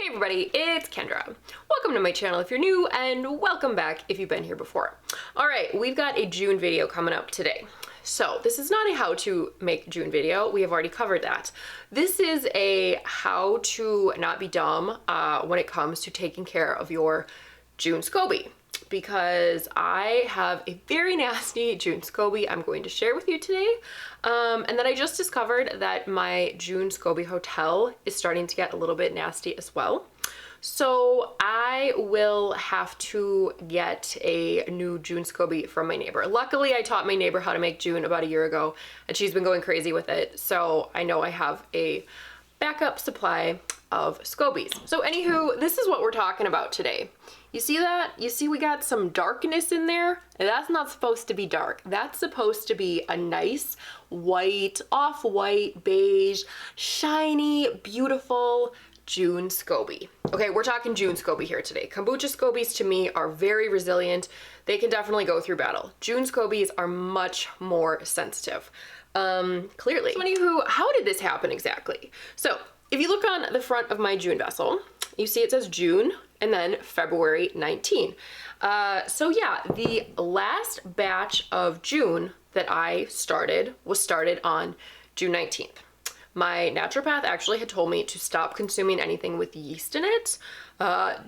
Hey everybody, it's Kendra. Welcome to my channel if you're new, and welcome back if you've been here before. Alright, we've got a June video coming up today. So this is not a how to make June video, we have already covered that. This is a how to not be dumb when it comes to taking care of your June Scoby. Because I have a very nasty June Scoby I'm going to share with you today. And then I just discovered that my June Scoby hotel is starting to get a little bit nasty as well. So I will have to get a new June Scoby from my neighbor. Luckily, I taught my neighbor how to make June about a year ago, and she's been going crazy with it. So I know I have a backup supply of Scobies. So anywho, this is what we're talking about today. You see that? You see we got some darkness in there? And that's not supposed to be dark. That's supposed to be a nice white, off-white, beige, shiny, beautiful June Scoby. Okay, we're talking June Scoby here today. Kombucha Scobies to me are very resilient. They can definitely go through battle. June Scobies are much more sensitive. Clearly. So anywho, how did this happen exactly? So if you look on the front of my June vessel, you see it says June and then February 19. So yeah, the last batch of June that I started was started on June 19th. My naturopath actually had told me to stop consuming anything with yeast in it,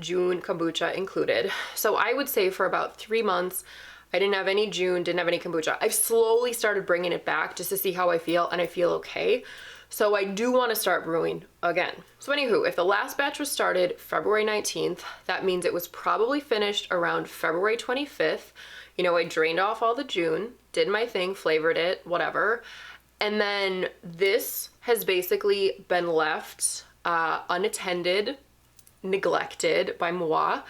June kombucha included. So I would say for about 3 months, I didn't have any June, didn't have any kombucha. I've slowly started bringing it back just to see how I feel, and I feel okay. So I do want to start brewing again. So anywho, if the last batch was started February 19th, that means it was probably finished around February 25th. You know, I drained off all the June, did my thing, flavored it, whatever. And then this has basically been left unattended, neglected by moi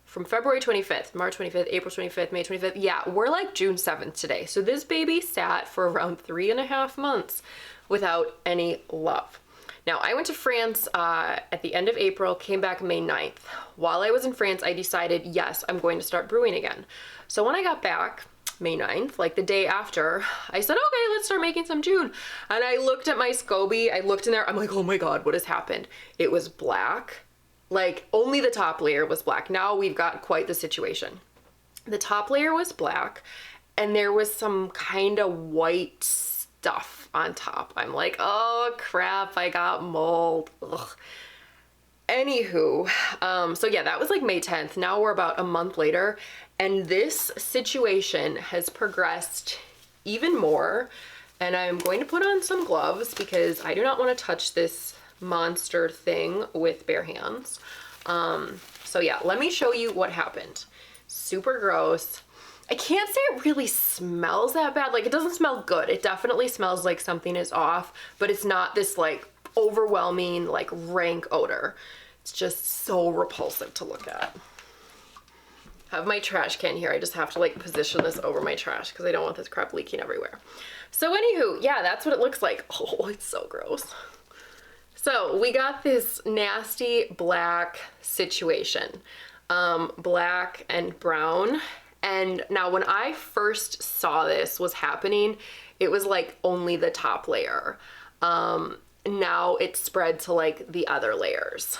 from February 25th, March 25th, April 25th, May 25th. Yeah, we're like June 7th today. So this baby sat for around 3.5 months without any love. Now, I went to France at the end of April, came back May 9th. While I was in France, I decided, yes, I'm going to start brewing again. So when I got back, May 9th, like the day after, I said, okay, let's start making some June. And I looked at my Scoby, I looked in there, I'm like, oh my God, what has happened? It was black. Like, only the top layer was black. Now we've got quite the situation. The top layer was black, and there was some kind of white stuff on top. I'm like, oh crap, I got mold. Ugh. Anywho, so yeah, that was like May 10th. Now we're about a month later, and this situation has progressed even more. And I'm going to put on some gloves because I do not want to touch this monster thing with bare hands. So yeah, let me show you what happened. Super gross. I can't say it really smells that bad. Like, it doesn't smell good. It definitely smells like something is off, but it's not this like overwhelming, like rank odor. It's just so repulsive to look at. I have my trash can here. I just have to like position this over my trash because I don't want this crap leaking everywhere. So anywho, yeah, that's what it looks like. Oh, it's so gross. So we got this nasty black situation, black and brown. And now when I first saw this was happening, it was like only the top layer. Now it's spread to like the other layers.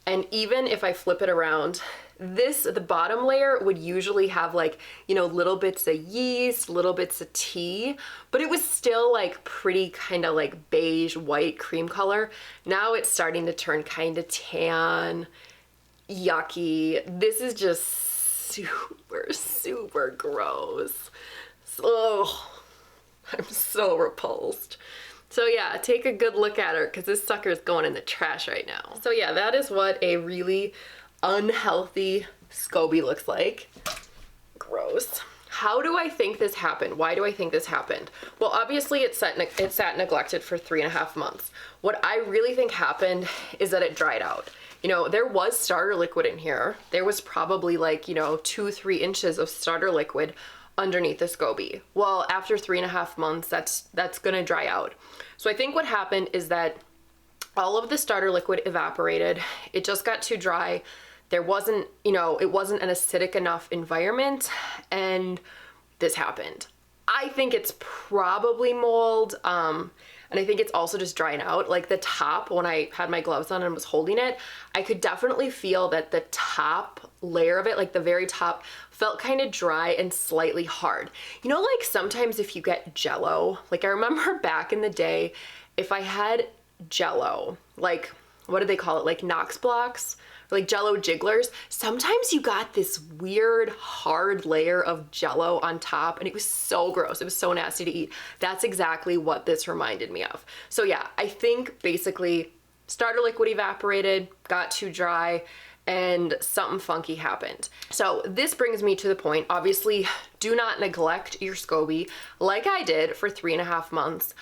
And even if I flip it around, the bottom layer would usually have like, you know, little bits of yeast, little bits of tea, but it was still like pretty kind of like beige, white, cream color. Now it's starting to turn kind of tan, yucky. This is just super, super gross. Oh, I'm so repulsed. So yeah, take a good look at her because this sucker is going in the trash right now. So yeah, that is what a really unhealthy Scoby looks like. Gross. How do I think this happened? Why do I think this happened? Well, obviously it sat neglected for 3.5 months. What I really think happened is that it dried out. You know, there was starter liquid in here. There was probably like, you know, 2-3 inches of starter liquid underneath the Scoby. Well, after 3.5 months, that's gonna dry out. So I think what happened is that all of the starter liquid evaporated. It just got too dry. There wasn't, you know, it wasn't an acidic enough environment, and this happened. I think it's probably mold. And I think it's also just drying out. Like the top, when I had my gloves on and was holding it, I could definitely feel that the top layer of it, like the very top, felt kind of dry and slightly hard. You know, like sometimes if you get Jello, like I remember back in the day, if I had Jello, like, what do they call it? Like Knox blocks, or like Jello jigglers. Sometimes you got this weird hard layer of Jello on top and it was so gross. It was so nasty to eat. That's exactly what this reminded me of. So yeah, I think basically starter liquid evaporated, got too dry, and something funky happened. So this brings me to the point, obviously, do not neglect your Scoby like I did for 3.5 months.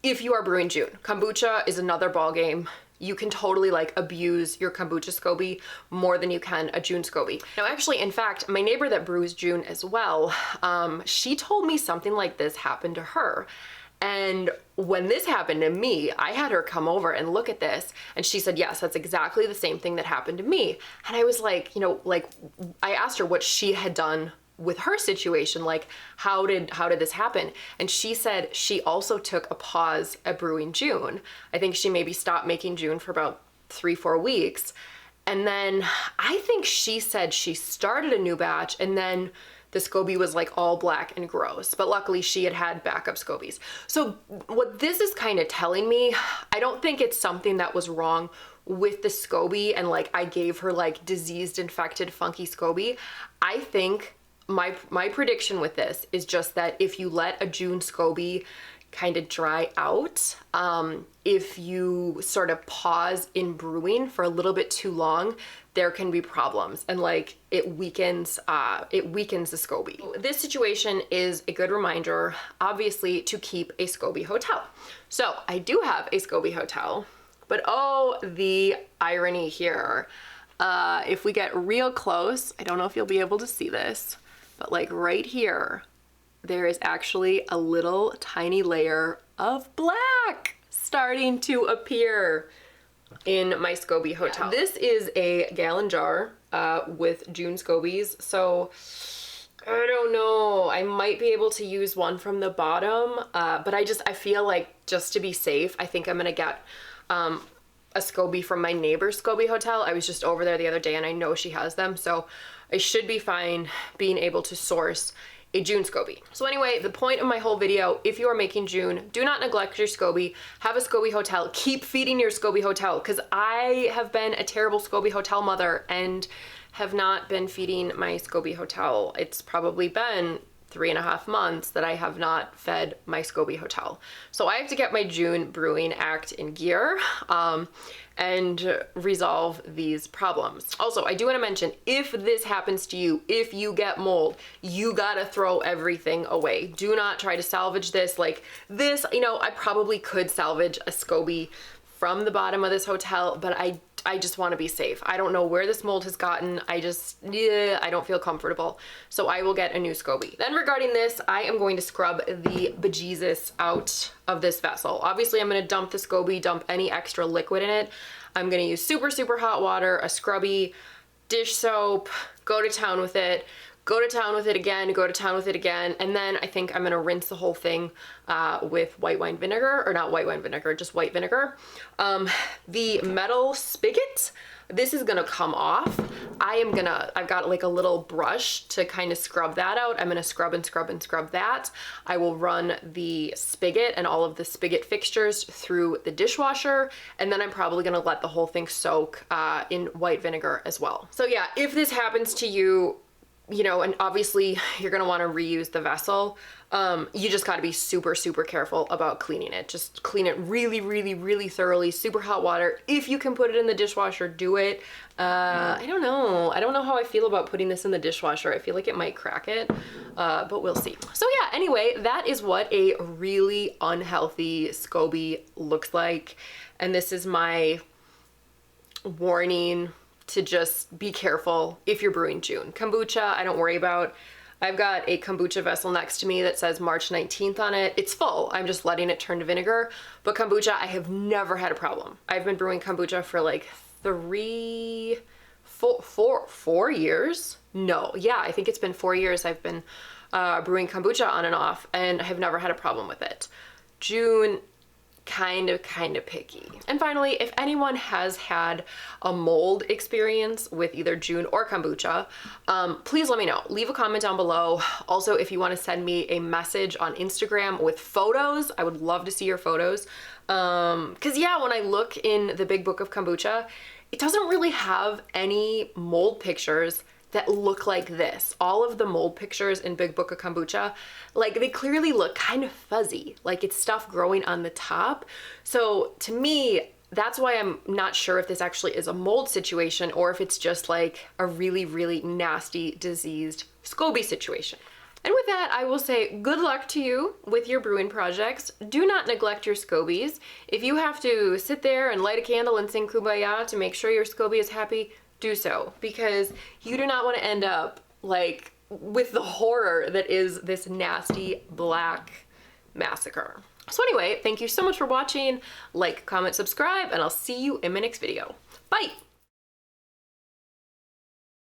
If you are brewing June. Kombucha is another ball game. You can totally like abuse your kombucha Scoby more than you can a June Scoby. Now actually, in fact, my neighbor that brews June as well, she told me something like this happened to her. And when this happened to me, I had her come over and look at this, and she said, yes, that's exactly the same thing that happened to me. And I was like, you know, like I asked her what she had done with her situation, like how did this happen? And she said she also took a pause at brewing June. I think she maybe stopped making June for about 3-4 weeks. And then I think she said she started a new batch and then the Scoby was like all black and gross, but luckily she had backup Scobies. So what this is kind of telling me, I don't think it's something that was wrong with the Scoby and like I gave her like diseased, infected, funky Scoby. I think my prediction with this is just that if you let a June Scoby kind of dry out, if you sort of pause in brewing for a little bit too long, there can be problems and like it weakens the Scoby. This situation is a good reminder, obviously, to keep a Scoby hotel. So I do have a Scoby hotel, but oh, the irony here. If we get real close, I don't know if you'll be able to see this, but like right here, there is actually a little tiny layer of black starting to appear in my Scoby hotel. This is a gallon jar with June Scobies, so I don't know. I might be able to use one from the bottom, but I feel like just to be safe, I think I'm gonna get a Scoby from my neighbor's Scoby hotel. I was just over there the other day and I know she has them, so I should be fine being able to source a June Scoby. So anyway, the point of my whole video, if you are making June, do not neglect your Scoby. Have a Scoby hotel. Keep feeding your Scoby hotel, because I have been a terrible Scoby hotel mother and have not been feeding my Scoby hotel. It's probably been 3.5 months that I have not fed my Scoby hotel. So I have to get my June brewing act in gear and resolve these problems. Also, I do want to mention, if this happens to you, if you get mold, you gotta throw everything away. Do not try to salvage this. Like this, you know, I probably could salvage a Scoby from the bottom of this hotel, but I just want to be safe. I don't know where this mold has gotten. I don't feel comfortable. So I will get a new Scoby. Then regarding this, I am going to scrub the bejesus out of this vessel. Obviously, I'm going to dump the Scoby, dump any extra liquid in it. I'm going to use super, super hot water, a scrubby, dish soap, go to town with it. Go to town with it again, go to town with it again, and then I think I'm gonna rinse the whole thing with white wine vinegar, or not white wine vinegar, just white vinegar. The metal spigot, this is gonna come off. I've got like a little brush to kind of scrub that out. I'm gonna scrub and scrub and scrub that. I will run the spigot and all of the spigot fixtures through the dishwasher, and then I'm probably gonna let the whole thing soak in white vinegar as well. So yeah, if this happens to you, you know, and obviously you're gonna wanna reuse the vessel, you just gotta be super, super careful about cleaning it. Just clean it really, really, really thoroughly, super hot water. If you can put it in the dishwasher, do it. I don't know how I feel about putting this in the dishwasher. I feel like it might crack it, but we'll see. So yeah, anyway, that is what a really unhealthy Scoby looks like. And this is my warning to just be careful if you're brewing June. Kombucha, I don't worry about. I've got a kombucha vessel next to me that says March 19th on it. It's full. I'm just letting it turn to vinegar. But kombucha, I have never had a problem. I've been brewing kombucha for like 4 years. No, yeah, I think it's been 4 years I've been brewing kombucha on and off, and I have never had a problem with it. June, kind of picky. And finally, if anyone has had a mold experience with either June or kombucha, please let me know. Leave a comment down below. Also, if you want to send me a message on Instagram with photos, I would love to see your photos. Because yeah, when I look in the big book of kombucha, it doesn't really have any mold pictures that look like this. All of the mold pictures in Big Book of Kombucha, like they clearly look kind of fuzzy, like it's stuff growing on the top. So to me, that's why I'm not sure if this actually is a mold situation or if it's just like a really, really nasty, diseased Scoby situation. And with that, I will say good luck to you with your brewing projects. Do not neglect your Scobies. If you have to sit there and light a candle and sing Kumbaya to make sure your Scoby is happy, do so, because you do not want to end up like with the horror that is this nasty black massacre. So anyway, thank you so much for watching. Like, comment, subscribe, and I'll see you in my next video. Bye!